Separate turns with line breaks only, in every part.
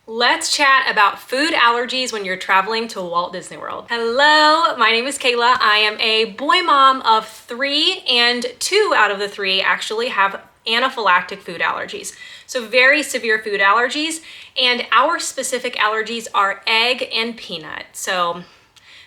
Let's chat about food allergies when you're traveling to Walt Disney World. Hello, my name is Kayla. I am a boy mom of 3, and 2 out of the 3 actually have anaphylactic food allergies. So very severe food allergies, and our specific allergies are egg and peanut. So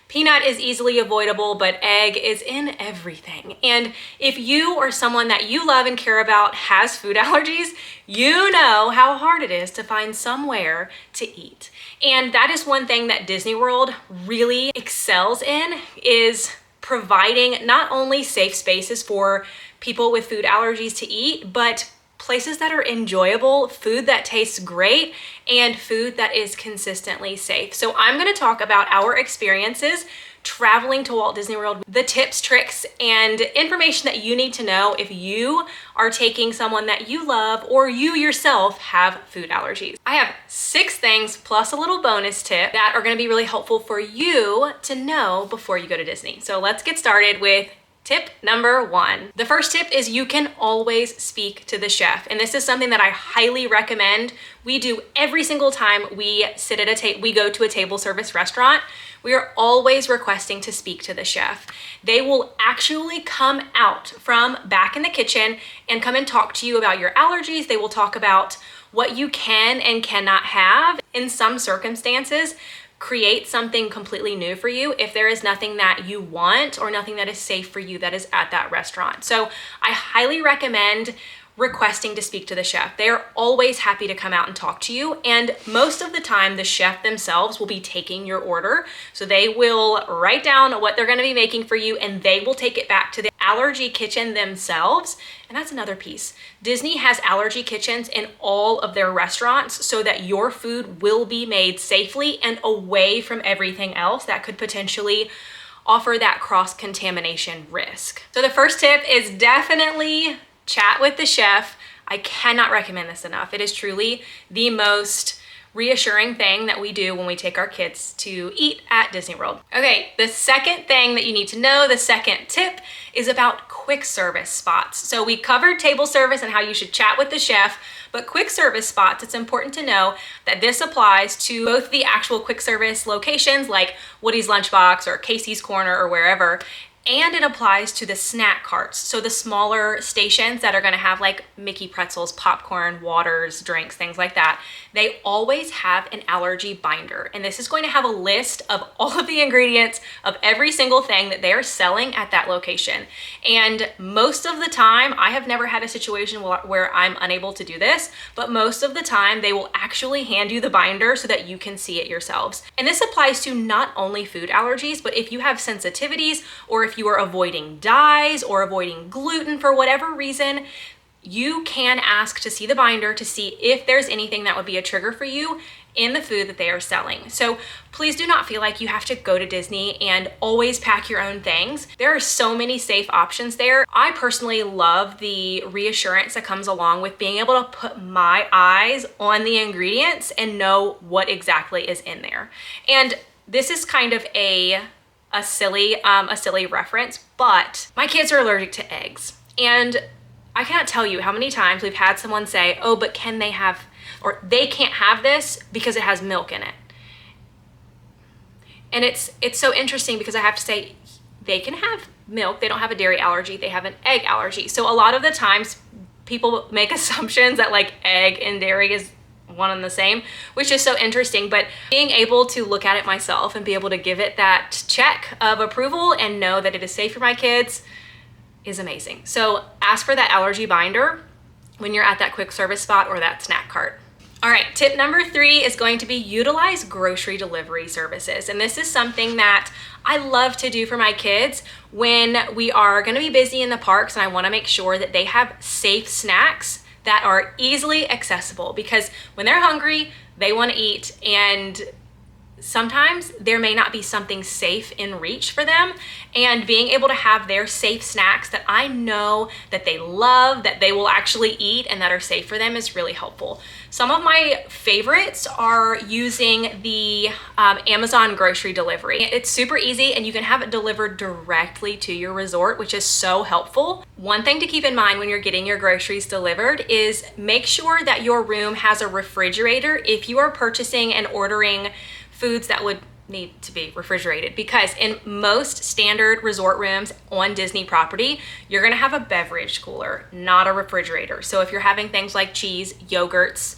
peanut is easily avoidable, but egg is in everything. And if you or someone that you love and care about has food allergies, you know how hard it is to find somewhere to eat. And that is one thing that Disney World really excels in, is providing not only safe spaces for people with food allergies to eat, but places that are enjoyable, food that tastes great, and food that is consistently safe. So I'm going to talk about our experiences traveling to Walt Disney World, the tips, tricks, and information that you need to know if you are taking someone that you love or you yourself have food allergies. I have 6 things plus a little bonus tip that are going to be really helpful for you to know before you go to Disney. So let's get started with tip number 1. The first tip is you can always speak to the chef. And this is something that I highly recommend we do every single time we sit at we go to a table service restaurant. We are always requesting to speak to the chef. They will actually come out from back in the kitchen and come and talk to you about your allergies. They will talk about what you can and cannot have. In some circumstances, create something completely new for you if there is nothing that you want or nothing that is safe for you that is at that restaurant. So I highly recommend requesting to speak to the chef. They are always happy to come out and talk to you. And most of the time, the chef themselves will be taking your order. So they will write down what they're going to be making for you, and they will take it back to the allergy kitchen themselves. And that's another piece. Disney has allergy kitchens in all of their restaurants so that your food will be made safely and away from everything else that could potentially offer that cross-contamination risk. So the first tip is definitely chat with the chef. I cannot recommend this enough. It is truly the most reassuring thing that we do when we take our kids to eat at Disney World. Okay, the second thing that you need to know, the second tip, is about quick service spots. So we covered table service and how you should chat with the chef, but quick service spots, it's important to know that this applies to both the actual quick service locations like Woody's Lunchbox or Casey's Corner or wherever, and it applies to the snack carts. So the smaller stations that are gonna have like Mickey pretzels, popcorn, waters, drinks, things like that, they always have an allergy binder. And this is going to have a list of all of the ingredients of every single thing that they're selling at that location. And most of the time, I have never had a situation where I'm unable to do this, but most of the time they will actually hand you the binder so that you can see it yourselves. And this applies to not only food allergies, but if you have sensitivities or if you are avoiding dyes or avoiding gluten for whatever reason, you can ask to see the binder to see if there's anything that would be a trigger for you in the food that they are selling. So please do not feel like you have to go to Disney and always pack your own things. There are so many safe options there. I personally love the reassurance that comes along with being able to put my eyes on the ingredients and know what exactly is in there. And this is kind of a silly reference, but my kids are allergic to eggs. And I can't tell you how many times we've had someone say, oh, but can they have, or they can't have this because it has milk in it. And it's so interesting because I have to say, they can have milk. They don't have a dairy allergy. They have an egg allergy. So a lot of the times people make assumptions that like egg and dairy is one and the same, which is so interesting. But being able to look at it myself and be able to give it that check of approval and know that it is safe for my kids is amazing. So ask for that allergy binder when you're at that quick service spot or that snack cart. All right, tip number 3 is going to be utilize grocery delivery services. And this is something that I love to do for my kids when we are gonna be busy in the parks and I wanna make sure that they have safe snacks that are easily accessible, because when they're hungry, they want to eat, and sometimes there may not be something safe in reach for them, and being able to have their safe snacks that I know that they love, that they will actually eat, and that are safe for them is really helpful. Some of my favorites are using the Amazon grocery delivery. It's super easy and you can have it delivered directly to your resort, which is so helpful. One thing to keep in mind when you're getting your groceries delivered is make sure that your room has a refrigerator if you are purchasing and ordering foods that would need to be refrigerated, because in most standard resort rooms on Disney property, you're gonna have a beverage cooler, not a refrigerator. So if you're having things like cheese, yogurts,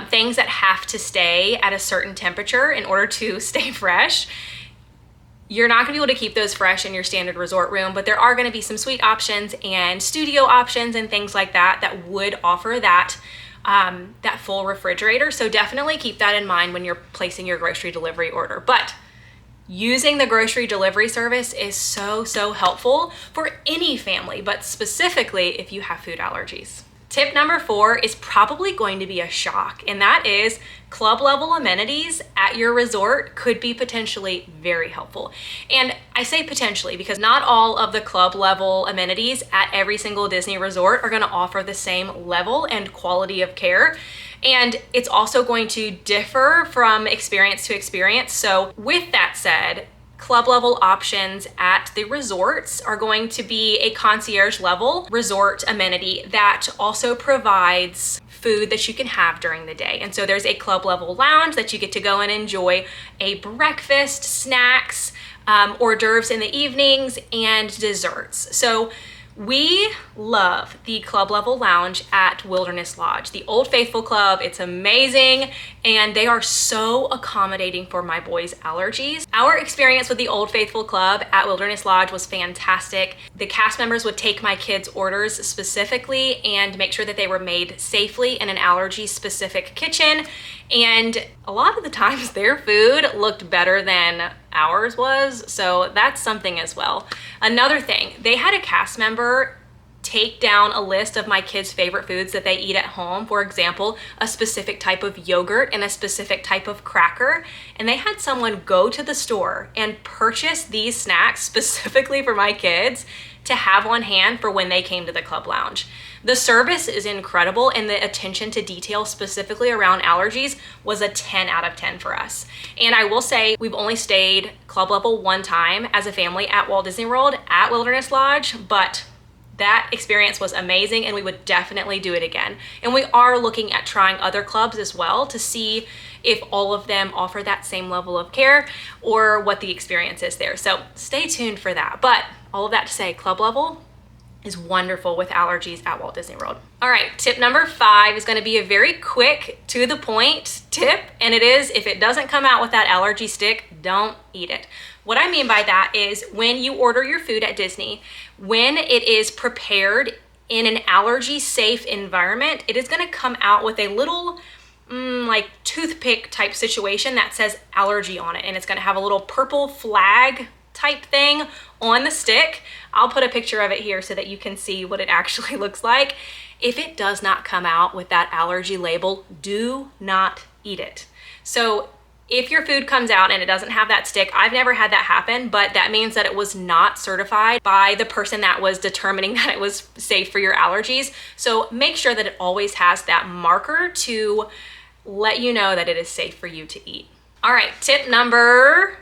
things that have to stay at a certain temperature in order to stay fresh, you're not gonna be able to keep those fresh in your standard resort room, but there are gonna be some sweet options and studio options and things like that that would offer that that full refrigerator. So definitely keep that in mind when you're placing your grocery delivery order. But using the grocery delivery service is so helpful for any family, but specifically if you have food allergies. Tip number 4 is probably going to be a shock, and that is club level amenities at your resort could be potentially very helpful. And I say potentially because not all of the club level amenities at every single Disney resort are going to offer the same level and quality of care. And it's also going to differ from experience to experience. So with that said, club level options at the resorts are going to be a concierge level resort amenity that also provides food that you can have during the day. And so there's a club level lounge that you get to go and enjoy a breakfast, snacks, hors d'oeuvres in the evenings, and desserts. So we love the club level lounge at Wilderness Lodge, the Old Faithful Club. It's amazing, and they are so accommodating for my boys' allergies. Our experience with the Old Faithful Club at Wilderness Lodge was fantastic. The cast members would take my kids' orders specifically and make sure that they were made safely in an allergy-specific kitchen. And a lot of the times their food looked better than ours was, so that's something as well. Another thing, they had a cast member take down a list of my kids' favorite foods that they eat at home. For example, a specific type of yogurt and a specific type of cracker. And they had someone go to the store and purchase these snacks specifically for my kids to have on hand for when they came to the club lounge. The service is incredible, and the attention to detail specifically around allergies was a 10 out of 10 for us. And I will say we've only stayed club level one time as a family at Walt Disney World at Wilderness Lodge, but that experience was amazing and we would definitely do it again. And we are looking at trying other clubs as well to see if all of them offer that same level of care or what the experience is there. So stay tuned for that. But all of that to say, club level is wonderful with allergies at Walt Disney World. All right, tip number 5 is going to be a very quick, to the point tip, and it is, if it doesn't come out with that allergy stick, don't eat it. What I mean by that is when you order your food at Disney, when it is prepared in an allergy safe environment, it is going to come out with a little like toothpick type situation that says allergy on it, and it's going to have a little purple flag type thing on the stick. I'll put a picture of it here so that you can see what it actually looks like. If it does not come out with that allergy label, do not eat it. So if your food comes out and it doesn't have that stick, I've never had that happen, but that means that it was not certified by the person that was determining that it was safe for your allergies. So make sure that it always has that marker to let you know that it is safe for you to eat. All right, tip number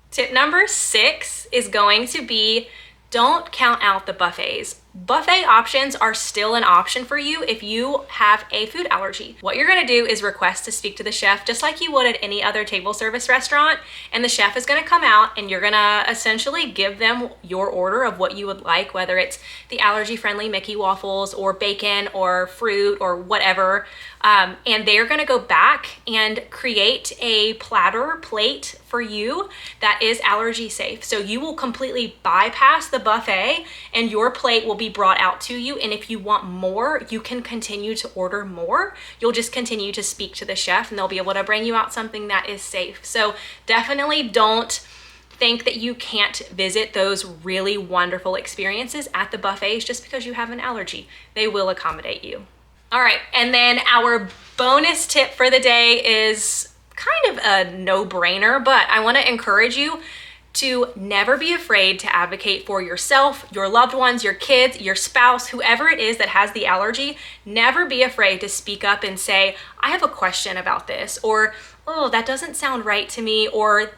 6 is going to be, don't count out the buffets. Buffet options are still an option for you if you have a food allergy. What you're gonna do is request to speak to the chef just like you would at any other table service restaurant, and the chef is gonna come out and you're gonna essentially give them your order of what you would like, whether it's the allergy-friendly Mickey waffles or bacon or fruit or whatever, and they're gonna go back and create a plate for you that is allergy safe. So you will completely bypass the buffet and your plate will be brought out to you, and if you want more, you can continue to order more. You'll just continue to speak to the chef and they'll be able to bring you out something that is safe. So definitely don't think that you can't visit those really wonderful experiences at the buffets just because you have an allergy. They will accommodate you. All right, and then our bonus tip for the day is kind of a no-brainer, but I want to encourage you to never be afraid to advocate for yourself, your loved ones, your kids, your spouse, whoever it is that has the allergy. Never be afraid to speak up and say, I have a question about this, or, oh, that doesn't sound right to me, or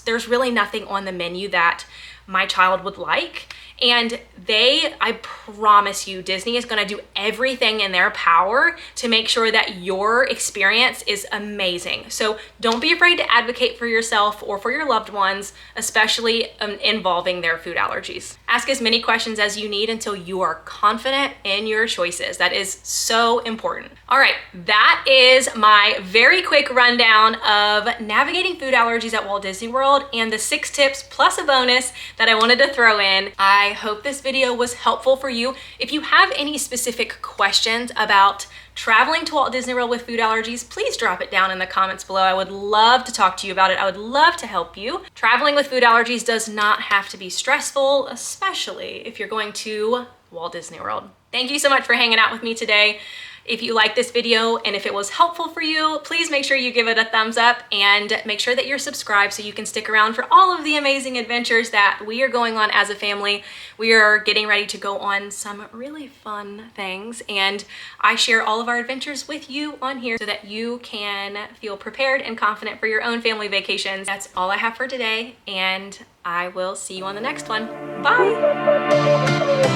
there's really nothing on the menu that my child would like. And I promise you, Disney is going to do everything in their power to make sure that your experience is amazing. So don't be afraid to advocate for yourself or for your loved ones, especially involving their food allergies. Ask as many questions as you need until you are confident in your choices. That is so important. All right, that is my very quick rundown of navigating food allergies at Walt Disney World and the 6 tips plus a bonus that I wanted to throw in. I hope this video was helpful for you. If you have any specific questions about traveling to Walt Disney World with food allergies, please drop it down in the comments below. I would love to talk to you about it. I would love to help you. Traveling with food allergies does not have to be stressful, especially if you're going to Walt Disney World. Thank you so much for hanging out with me today. If you like this video and if it was helpful for you, please make sure you give it a thumbs up and make sure that you're subscribed so you can stick around for all of the amazing adventures that we are going on as a family. We are getting ready to go on some really fun things, and I share all of our adventures with you on here so that you can feel prepared and confident for your own family vacations. That's all I have for today, and I will see you on the next one. Bye!